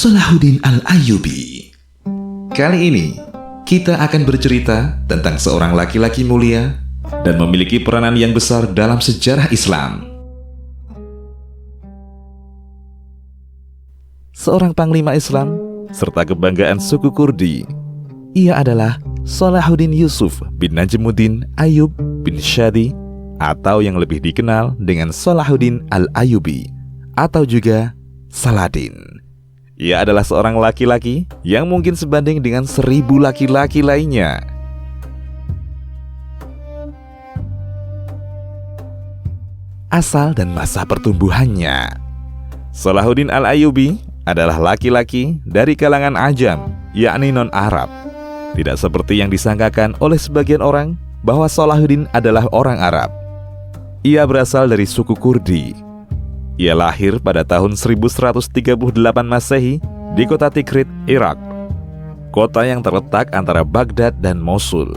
Salahuddin Al-Ayyubi. Kali ini kita akan bercerita tentang seorang laki-laki mulia dan memiliki peranan yang besar dalam sejarah Islam. Seorang panglima Islam serta kebanggaan suku Kurdi. Ia adalah Salahuddin Yusuf bin Najmuddin Ayyub bin Shadi, atau yang lebih dikenal dengan Salahuddin Al-Ayyubi, atau juga Saladin. Ia adalah seorang laki-laki yang mungkin sebanding dengan 1000 laki-laki lainnya. Asal dan masa pertumbuhannya. Salahuddin Al-Ayyubi adalah laki-laki dari kalangan Ajam, yakni non-Arab. Tidak seperti yang disangkakan oleh sebagian orang bahwa Salahuddin adalah orang Arab. Ia berasal dari suku Kurdi. Ia lahir pada tahun 1138 Masehi di kota Tikrit, Irak, kota yang terletak antara Baghdad dan Mosul.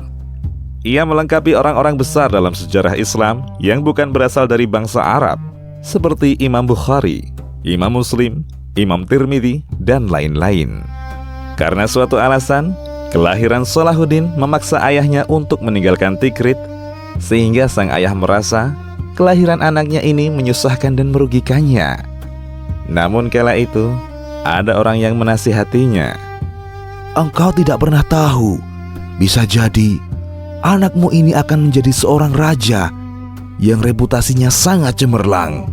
Ia melengkapi orang-orang besar dalam sejarah Islam yang bukan berasal dari bangsa Arab, seperti Imam Bukhari, Imam Muslim, Imam Tirmidzi, dan lain-lain. Karena suatu alasan, kelahiran Salahuddin memaksa ayahnya untuk meninggalkan Tikrit, sehingga sang ayah merasa kelahiran anaknya ini menyusahkan dan merugikannya. Namun kala itu, ada orang yang menasihatinya. Engkau tidak pernah tahu, bisa jadi anakmu ini akan menjadi seorang raja yang reputasinya sangat cemerlang.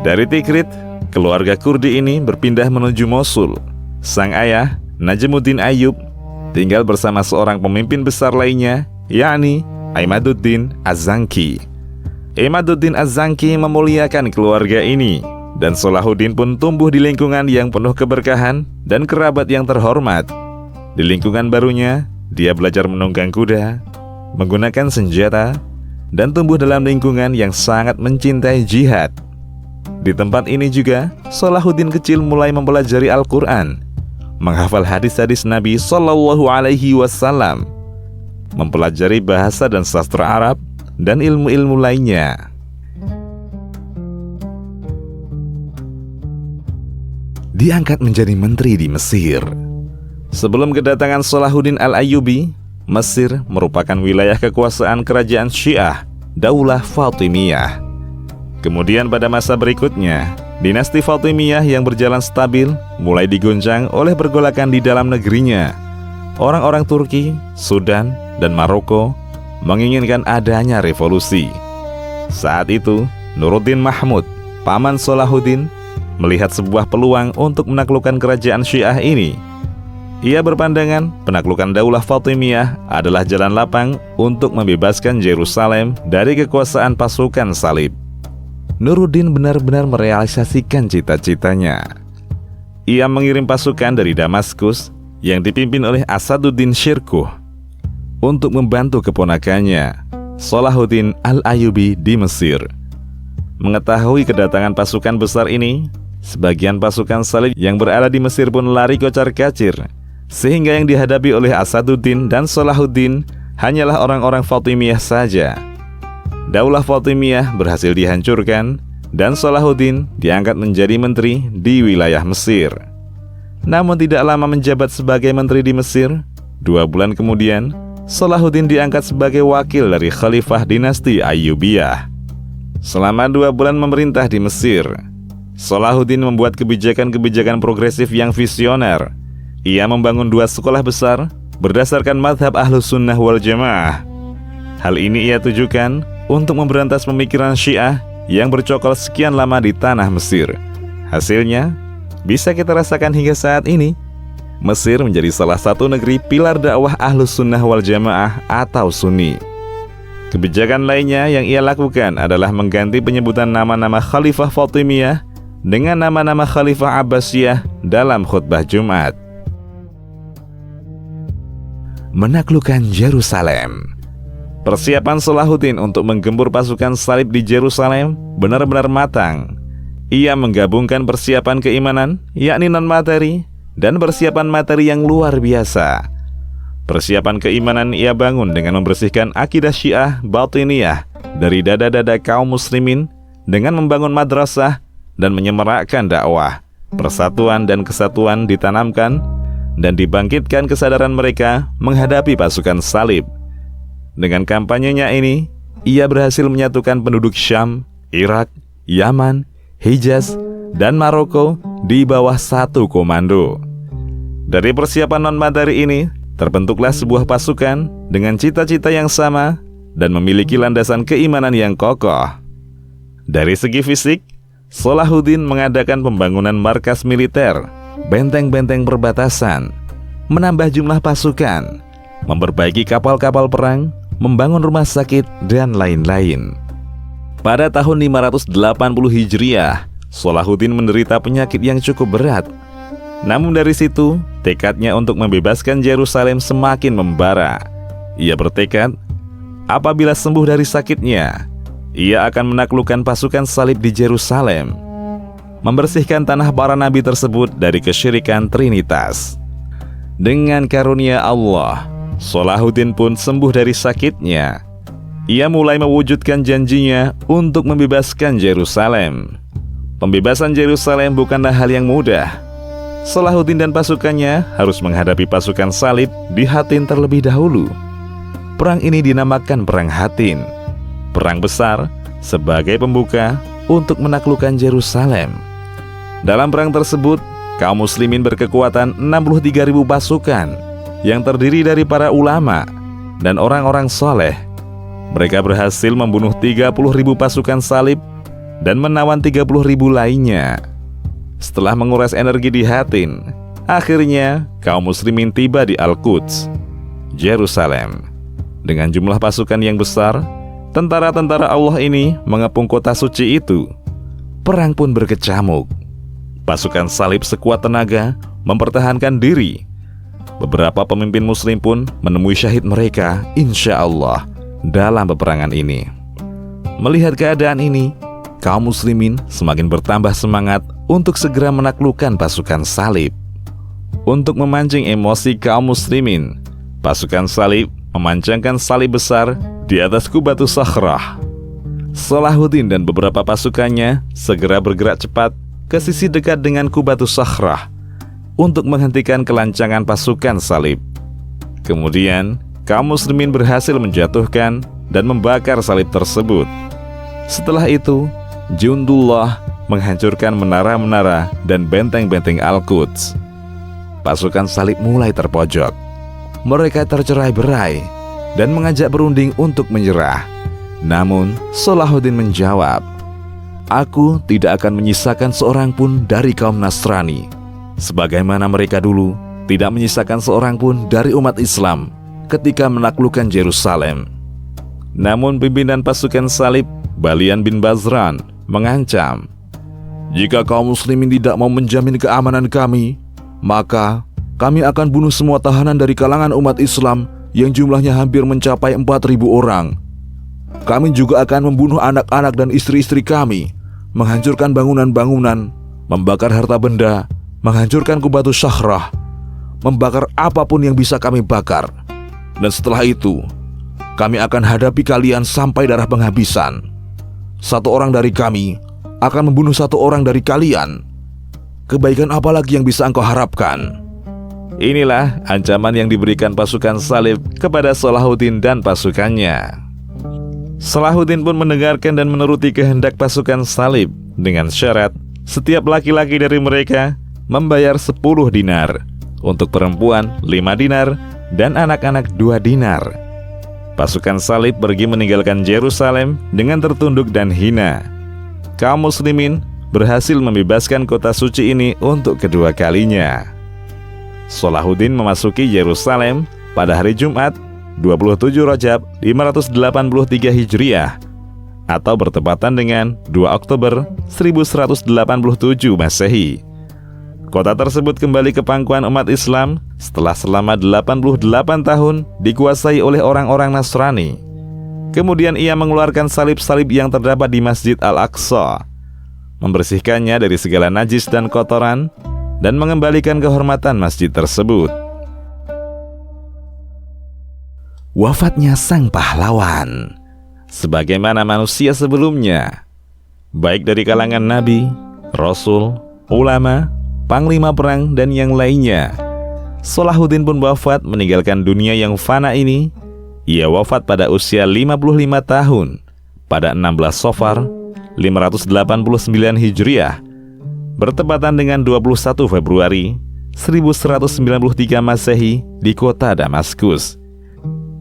Dari Tikrit, keluarga Kurdi ini berpindah menuju Mosul. Sang ayah, Najmuddin Ayyub, tinggal bersama seorang pemimpin besar lainnya, yakni Imaduddin Az-Zanki. Imaduddin Az-Zanki memuliakan keluarga ini, dan Salahuddin pun tumbuh di lingkungan yang penuh keberkahan dan kerabat yang terhormat. Di lingkungan barunya, dia belajar menunggang kuda, menggunakan senjata, dan tumbuh dalam lingkungan yang sangat mencintai jihad. Di tempat ini juga, Salahuddin kecil mulai mempelajari Al-Quran, menghafal hadis-hadis Nabi Sallallahu Alaihi Wasallam, mempelajari bahasa dan sastra Arab, dan ilmu-ilmu lainnya. Diangkat menjadi menteri di Mesir. Sebelum kedatangan Salahuddin Al-Ayyubi, Mesir merupakan wilayah kekuasaan kerajaan Syiah, Daulah Fatimiyah. Kemudian pada masa berikutnya, dinasti Fatimiyah yang berjalan stabil mulai digoncang oleh pergolakan di dalam negerinya. Orang-orang Turki, Sudan, dan Maroko menginginkan adanya revolusi. Saat itu, Nuruddin Mahmud, paman Salahuddin, melihat sebuah peluang untuk menaklukkan kerajaan Syiah ini. Ia berpandangan penaklukan Daulah Fatimiyah adalah jalan lapang untuk membebaskan Yerusalem dari kekuasaan pasukan salib. Nuruddin benar-benar merealisasikan cita-citanya. Ia mengirim pasukan dari Damaskus yang dipimpin oleh Asaduddin Syirkuh untuk membantu keponakannya, Salahuddin Al-Ayyubi, di Mesir. Mengetahui kedatangan pasukan besar ini, sebagian pasukan salib yang berada di Mesir pun lari kocar-kacir, sehingga yang dihadapi oleh Asaduddin dan Salahuddin hanyalah orang-orang Fatimiyah saja. Daulah Fatimiyah berhasil dihancurkan, dan Salahuddin diangkat menjadi menteri di wilayah Mesir. Namun tidak lama menjabat sebagai menteri di Mesir, 2 bulan kemudian, Salahuddin diangkat sebagai wakil dari Khalifah dinasti Ayyubiyah. Selama 2 bulan memerintah di Mesir, Salahuddin membuat kebijakan-kebijakan progresif yang visioner. Ia membangun 2 sekolah besar berdasarkan madhab Ahlus Sunnah wal Jamaah. Hal ini ia tujukan untuk memberantas pemikiran Syiah yang bercokol sekian lama di tanah Mesir. Hasilnya bisa kita rasakan hingga saat ini. Mesir menjadi salah satu negeri pilar dakwah Ahlus Sunnah wal Jamaah atau Sunni. Kebijakan lainnya yang ia lakukan adalah mengganti penyebutan nama-nama Khalifah Fatimiyah dengan nama-nama Khalifah Abbasiyah dalam khutbah Jumat. Menaklukkan Yerusalem. Persiapan Salahuddin untuk menggempur pasukan salib di Yerusalem benar-benar matang. Ia menggabungkan persiapan keimanan, yakni non-materi, dan persiapan materi yang luar biasa. Persiapan keimanan ia bangun dengan membersihkan akidah Syiah Batiniyah dari dada-dada kaum muslimin dengan membangun madrasah dan menyemarakkan dakwah. persatuan dan kesatuan ditanamkan dan dibangkitkan kesadaran mereka menghadapi pasukan salib. Dengan kampanyenya ini, ia berhasil menyatukan penduduk Syam, Irak, Yaman, Hijaz, dan Maroko di bawah satu komando. Dari persiapan non-materi ini, terbentuklah sebuah pasukan dengan cita-cita yang sama dan memiliki landasan keimanan yang kokoh. Dari segi fisik, Salahuddin mengadakan pembangunan markas militer, benteng-benteng perbatasan, menambah jumlah pasukan, memperbaiki kapal-kapal perang, membangun rumah sakit, dan lain-lain. Pada tahun 580 Hijriah, Salahuddin menderita penyakit yang cukup berat. Namun dari situ, tekadnya untuk membebaskan Yerusalem semakin membara. Ia bertekad, apabila sembuh dari sakitnya, ia akan menaklukkan pasukan salib di Yerusalem, membersihkan tanah para nabi tersebut dari kesyirikan Trinitas. Dengan karunia Allah, Salahuddin pun sembuh dari sakitnya. Ia mulai mewujudkan janjinya untuk membebaskan Yerusalem. Pembebasan Yerusalem bukanlah hal yang mudah. Salahuddin dan pasukannya harus menghadapi pasukan salib di Hattin terlebih dahulu. Perang ini dinamakan Perang Hattin, perang besar sebagai pembuka untuk menaklukkan Yerusalem. Dalam perang tersebut, kaum muslimin berkekuatan 63.000 pasukan yang terdiri dari para ulama dan orang-orang soleh. Mereka berhasil membunuh 30.000 pasukan salib dan menawan 30.000 lainnya. Setelah menguras energi di Hattin, akhirnya kaum muslimin tiba di Al-Quds, Yerusalem. Dengan jumlah pasukan yang besar, tentara-tentara Allah ini mengepung kota suci itu. Perang pun berkecamuk. Pasukan salib sekuat tenaga mempertahankan diri. Beberapa pemimpin muslim pun menemui syahid mereka, insya Allah, dalam peperangan ini. Melihat keadaan ini, kaum muslimin semakin bertambah semangat untuk segera menaklukkan pasukan salib. Untuk memancing emosi kaum muslimin, pasukan salib memanjangkan salib besar di atas Qubatus Sakhrah. Salahuddin dan beberapa pasukannya segera bergerak cepat ke sisi dekat dengan Qubatus Sakhrah untuk menghentikan kelancangan pasukan salib. Kemudian, kaum muslimin berhasil menjatuhkan dan membakar salib tersebut. Setelah itu, Jundullah menghancurkan menara-menara dan benteng-benteng Al-Quds. Pasukan salib mulai terpojok. Mereka tercerai-berai dan mengajak berunding untuk menyerah. Namun, Salahuddin menjawab, "Aku tidak akan menyisakan seorang pun dari kaum Nasrani, sebagaimana mereka dulu tidak menyisakan seorang pun dari umat Islam ketika menaklukkan Yerusalem." Namun pimpinan pasukan salib, Balian bin Bazran, mengancam, "Jika kaum muslimin tidak mau menjamin keamanan kami, maka kami akan bunuh semua tahanan dari kalangan umat Islam yang jumlahnya hampir mencapai 4.000 orang. Kami juga akan membunuh anak-anak dan istri-istri kami, menghancurkan bangunan-bangunan, membakar harta benda, menghancurkan Qubatus Sakhrah, membakar apapun yang bisa kami bakar. Dan setelah itu, kami akan hadapi kalian sampai darah penghabisan. Satu orang dari kami akan membunuh satu orang dari kalian. Kebaikan apa lagi yang bisa engkau harapkan?" Inilah ancaman yang diberikan pasukan salib kepada Salahuddin dan pasukannya. Salahuddin pun mendengarkan dan menuruti kehendak pasukan salib dengan syarat setiap laki-laki dari mereka membayar 10 dinar, untuk perempuan 5 dinar, dan anak-anak 2 dinar. Pasukan salib pergi meninggalkan Yerusalem dengan tertunduk dan hina. Kaum muslimin berhasil membebaskan kota suci ini untuk kedua kalinya. Salahuddin memasuki Yerusalem pada hari Jumat 27 Rajab 583 Hijriah atau bertepatan dengan 2 Oktober 1187 Masehi. Kota tersebut kembali ke pangkuan umat Islam setelah selama 88 tahun dikuasai oleh orang-orang Nasrani. Kemudian ia mengeluarkan salib-salib yang terdapat di Masjid Al-Aqsa, membersihkannya dari segala najis dan kotoran, dan mengembalikan kehormatan masjid tersebut. Wafatnya sang pahlawan. Sebagaimana manusia sebelumnya, baik dari kalangan nabi, rasul, ulama, panglima perang, dan yang lainnya. Salahuddin pun wafat meninggalkan dunia yang fana ini. Ia wafat pada usia 55 tahun pada 16 Safar 589 Hijriah, bertepatan dengan 21 Februari 1193 Masehi di kota Damaskus.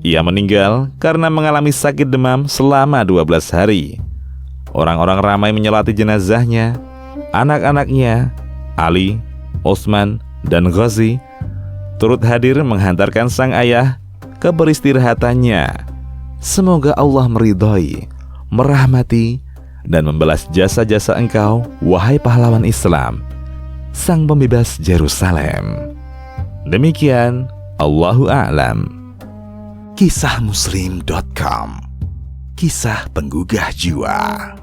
Ia meninggal karena mengalami sakit demam selama 12 hari. Orang-orang ramai menyolati jenazahnya. Anak-anaknya, Ali, Osman, dan Ghazi, turut hadir menghantarkan sang ayah ke peristirahatannya. Semoga Allah meridhai, merahmati, dan membalas jasa-jasa engkau, wahai pahlawan Islam, sang pembebas Yerusalem. Demikian, Allahu a'lam. Kisahmuslim.com. Kisah penggugah jiwa.